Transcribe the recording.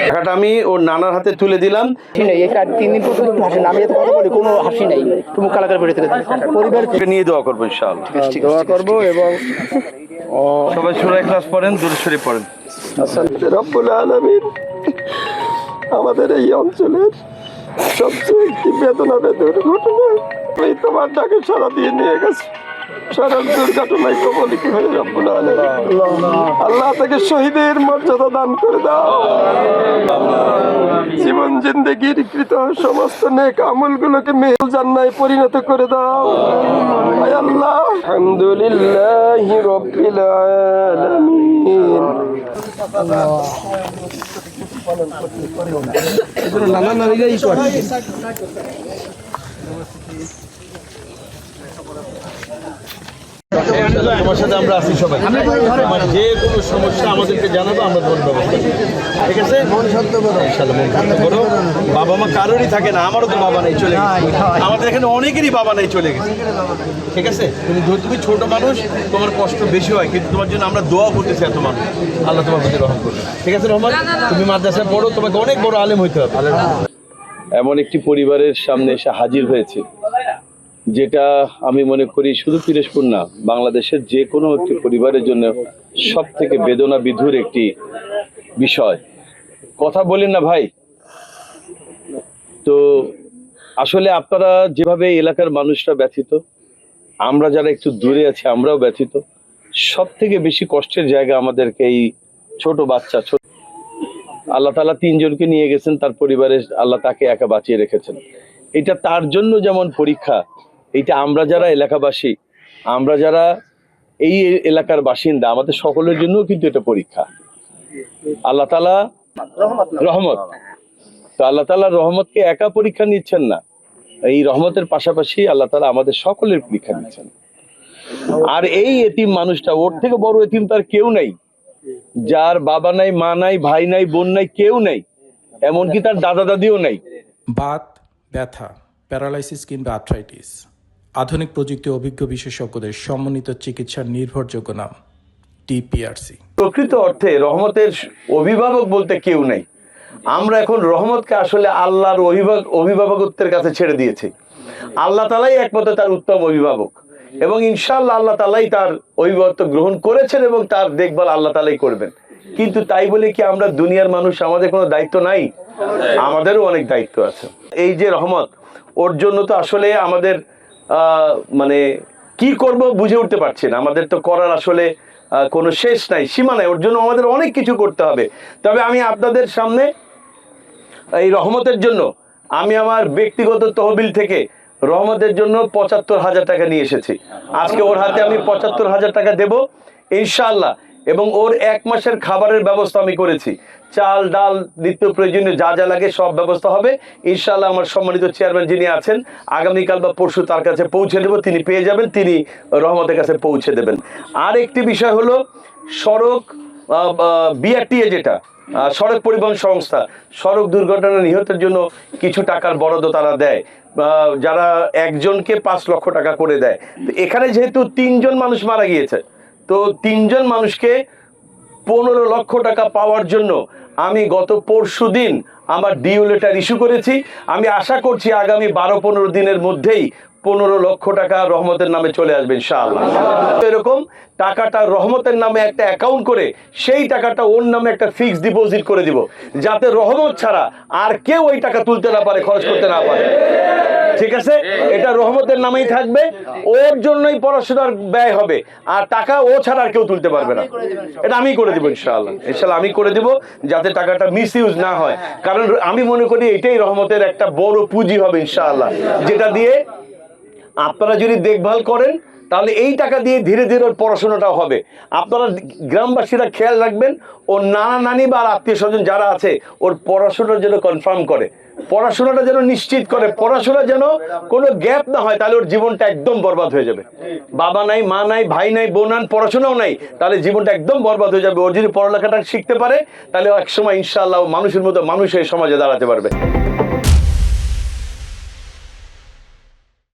টাকাটা আমি ওর নানার হাতে তুলে দিলাম। 3 দিন পর্যন্ত হাসি না, আমি এত কথা বলি, কোনো হাসি নাই, মুখ কালা করে থেকে পরিবার নিয়ে দোয়া করবো ইনশাআল্লাহ, দোয়া করবো। এবং সবাই সূরা ইখলাস পড়েন, দুরূদ শরীফ পড়েন। রব্বুল আলামিন আমাদের এই অঞ্চলের সবচেয়ে একটি বেদনাবেদর ঘটনা, এই তোমার ডাকে সারা দিয়ে নিয়ে গেছে। সারা দুর্ঘটনায় কবলিত হয়ে রব্বুল আলামিন আল্লাহ তাকে শহীদের মর্যাদা দান করে দাও। জীবন জিন্দেগির কৃত সমস্ত নেক আমলগুলোকে মেহেল জান্নাতে পরিণত করে দাও। আয় আল্লাহ, আলহামদুলিল্লাহি রাব্বিল আলামিন। নানা নারীরাই করে। তোমার সাথে আমরা আছি সবাই, তোমার যে কোনো সমস্যা আমাদেরকে জানাবো, আমরা তোমার ব্যবস্থা করবো, ঠিক আছে? ইনশাআল্লাহ মন শান্ত করো। বাবা মা কারোরই থাকে না, আমারও তো বাবা নাই, চলে গেছে। আমাদের এখানে অনেকেরই বাবা নাই, চলে গেছে, ঠিক আছে? তুমি ছোট মানুষ, তোমার কষ্ট বেশি হয়, কিন্তু তোমার জন্য আমরা দোয়া করতেছি এত মানুষ, আল্লাহ তোমার প্রতি রহম করবে, ঠিক আছে? রহমান, তুমি মাদ্রাসায় পড়ো, তোমাকে অনেক বড় আলেম হইতে হবে। এমন একটি পরিবারের সামনে এসে হাজির হয়েছে, যেটা আমি মনে করি শুধু পিরোজপুর না, বাংলাদেশের যে কোনো একটি পরিবারের জন্য সব থেকে বেদনা বিধুর একটি বিষয়। কথা বলেন না ভাই? তো আসলে আপনারা যেভাবে এলাকার মানুষরা ব্যথিত, আমরা যারা একটু দূরে আছি আমরাও ব্যথিত। সব থেকে বেশি কষ্টের জায়গা আমাদেরকে এই ছোট বাচ্চা, আল্লাহ তাআলা 3 জনকে নিয়ে গেছেন তার পরিবারে, আল্লাহ তাকে একা বাঁচিয়ে রেখেছেন। এটা তার জন্য যেমন পরীক্ষা, এইটা আমরা যারা এলাকাবাসী, আমরা যারা এই এলাকার বাসিন্দা, আমাদের সকলের জন্যও কিন্তু এটা পরীক্ষা। আল্লাহ তাআলা রহমত, তো আল্লাহ তাআলা রহমতকে একা পরীক্ষা নিচ্ছেন না, এই রহমতের পাশাপাশি আল্লাহ তাআলা আমাদের সকলের পরীক্ষা নিচ্ছেন। আর এই এতিম মানুষটা, ওর থেকে বড় এতিম তার কেউ নাই, যার বাবা নাই, মা নাই, ভাই নাই, বোন নাই, কেউ নাই, এমনকি তার দাদা দাদিও নাই। বাত, ব্যথা, প্যারালাইসিস কিংবা আর্থ্রাইটিস, আধুনিক প্রযুক্তি অভিজ্ঞ বিশেষজ্ঞদের সমন্বিত চিকিৎসার নির্ভরযোগ্য নাম টিপিআরসি। প্রকৃত অর্থে রহমতের অভিভাবক বলতে কেউ নেই। আমরা এখন রহমতকে আসলে আল্লাহর অভিভাবকত্বের কাছে ছেড়ে দিয়েছি। আল্লাহ তাআলাই একমাত্র তার উত্তম অভিভাবক, এবং ইনশাআল্লাহ আল্লাহ তাআলাই তার অভিভাবকত্ব গ্রহণ করেছেন এবং তার দেখভাল আল্লাহ তাআলাই করবেন। কিন্তু তাই বলে কি আমরা দুনিয়ার মানুষ, আমাদের কোনো দায়িত্ব নাই? আমাদেরও অনেক দায়িত্ব আছে। এই যে রহমত, ওর জন্য তো আসলে আমাদের মানে কি করব বুঝে উঠতে পারছি না। আমাদের তো করার আসলে কোনো শেষ নাই, সীমা নাই, ওর জন্য আমাদের অনেক কিছু করতে হবে। তবে আমি আপনাদের সামনে এই রহমতের জন্য আমি আমার ব্যক্তিগত তহবিল থেকে রহমতের জন্য ৭৫,০০০ টাকা নিয়ে এসেছি। আজকে ওর হাতে আমি ৭৫,০০০ টাকা দেব ইনশাআল্লাহ, এবং ওর 1 মাসের খাবারের ব্যবস্থা আমি করেছি। চাল, ডাল, নিত্য প্রয়োজনীয় যা যা লাগে সব ব্যবস্থা হবে ইনশাআল্লাহ। আমার সম্মানিত চেয়ারম্যান যিনি আছেন, আগামীকাল বা পরশু তার কাছে পৌঁছে দেব, তিনি পেয়ে যাবেন, তিনি রহমতের কাছে পৌঁছে দেবেন। আর একটি বিষয় হলো সড়ক বিআরটিএ, যেটা সড়ক পরিবহন সংস্থা, সড়ক দুর্ঘটনা নিহতের জন্য কিছু টাকার বরাদ্দ তারা দেয়, যারা একজনকে 5 লক্ষ টাকা করে দেয়। তো এখানে যেহেতু 3 জন মানুষ মারা গিয়েছে, তো 3 জন মানুষকে 15 লক্ষ টাকা পাওয়ার জন্য আমি গত পরশুদিন আমার ডিউ লেটার ইস্যু করেছি। আমি আশা করছি আগামী 12-15 দিনের মধ্যেই 15 লক্ষ টাকা রহমতের নামে চলে আসবে ইনশাআল্লাহ। এরকম টাকাটা রহমতের নামে একটা অ্যাকাউন্ট করে সেই টাকাটা ওর নামে একটা ফিক্সড ডিপোজিট করে দিব, যাতে রহমত ছাড়া আর কেউ ওই টাকা তুলতে না পারে, খরচ করতে না পারে, ঠিক আছে? এটা রহমতের নামেই থাকবে, ওর জন্যই পড়াশোনার ব্যয় হবে, আর টাকা ও ছাড়া আর কেউ তুলতে পারবে না। এটা আমি করে দিব ইনশাআল্লাহ, ইনশাআল্লাহ আমি করে দিব, যাতে টাকাটা মিস ইউজ না হয়। কারণ আমি মনে করি এটাই রহমতের একটা বড় পুঁজি হবে ইনশাআল্লাহ, যেটা দিয়ে আপনারা যদি দেখভাল করেন তাহলে এই টাকা দিয়ে ধীরে ধীরে ওর পড়াশোনাটাও হবে। আপনারা গ্রামবাসীরা খেয়াল রাখবেন, ওর নানা নানি বা আত্মীয় স্বজন যারা আছে ওর পড়াশোনার জন্য কনফার্ম করে, পড়াশোনাটা যেন নিশ্চিত করে, পড়াশোনা যেন কোনো গ্যাপ না হয়, তাহলে ওর জীবনটা একদম বরবাদ হয়ে যাবে। বাবা নাই, মা নাই, ভাই নাই, বোন নাই, পড়াশোনাও নাই, তাহলে জীবনটা একদম বরবাদ হয়ে যাবে। ওর যদি পড়ালেখাটা শিখতে পারে তাহলে একসময় ইনশাআল্লাহ মানুষের মতো মানুষ হয়ে সমাজে দাঁড়াতে পারবে।